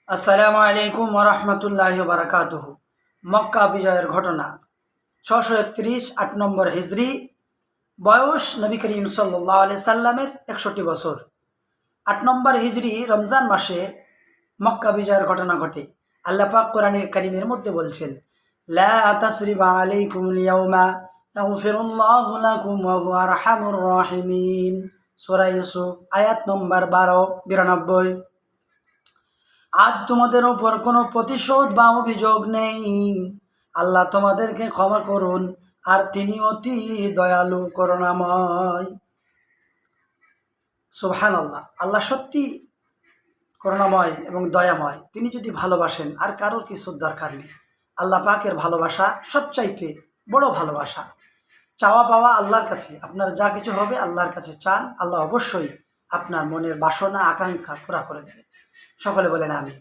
আসসালামু আলাইকুম ওরহমতুল্লাহি বারাকাতুহু। মক্কা বিজয়ের ঘটনা 631 8 নম্বর হিজরি, বয়স নবী করিম সাল্লাল্লাহু আলাইহি সাল্লামের 61 বছর। 8 নম্বর হিজরি রমজান মাসে মক্কা বিজয়ের ঘটনা ঘটে। আল্লাহ পাক কোরআনে কারীমের মধ্যে বলছেন, লা তাসরিবা আলাইকুমুল ইয়াউমা ইয়াগফিরুল্লাহু লাকুম ওয়া হুয়া আরহামুর রাহিমিন। সূরা ইউসুফ আয়াত নম্বর 92। আজ তোমাদের ওপর কোনো প্রতিশোধ বা অভিযোগ নেই, আল্লাহ তোমাদেরকে ক্ষমা করুন, আর তিনি অতি দয়ালু করুণাময়। সুবহানাল্লাহ। আল্লাহ সত্যি করুণাময় এবং দয়াময়। তিনি যদি ভালোবাসেন, আর কারোর কিছুর দরকার নেই। আল্লাহ পাকের ভালোবাসা সবচাইতে বড় ভালোবাসা। চাওয়া পাওয়া আল্লাহর কাছে। আপনার যা কিছু হবে আল্লাহর কাছে চান, আল্লাহ অবশ্যই আপনার মনের বাসনা আকাঙ্ক্ষা পুরা করে দেবেন। সকলে বলেন আমিন।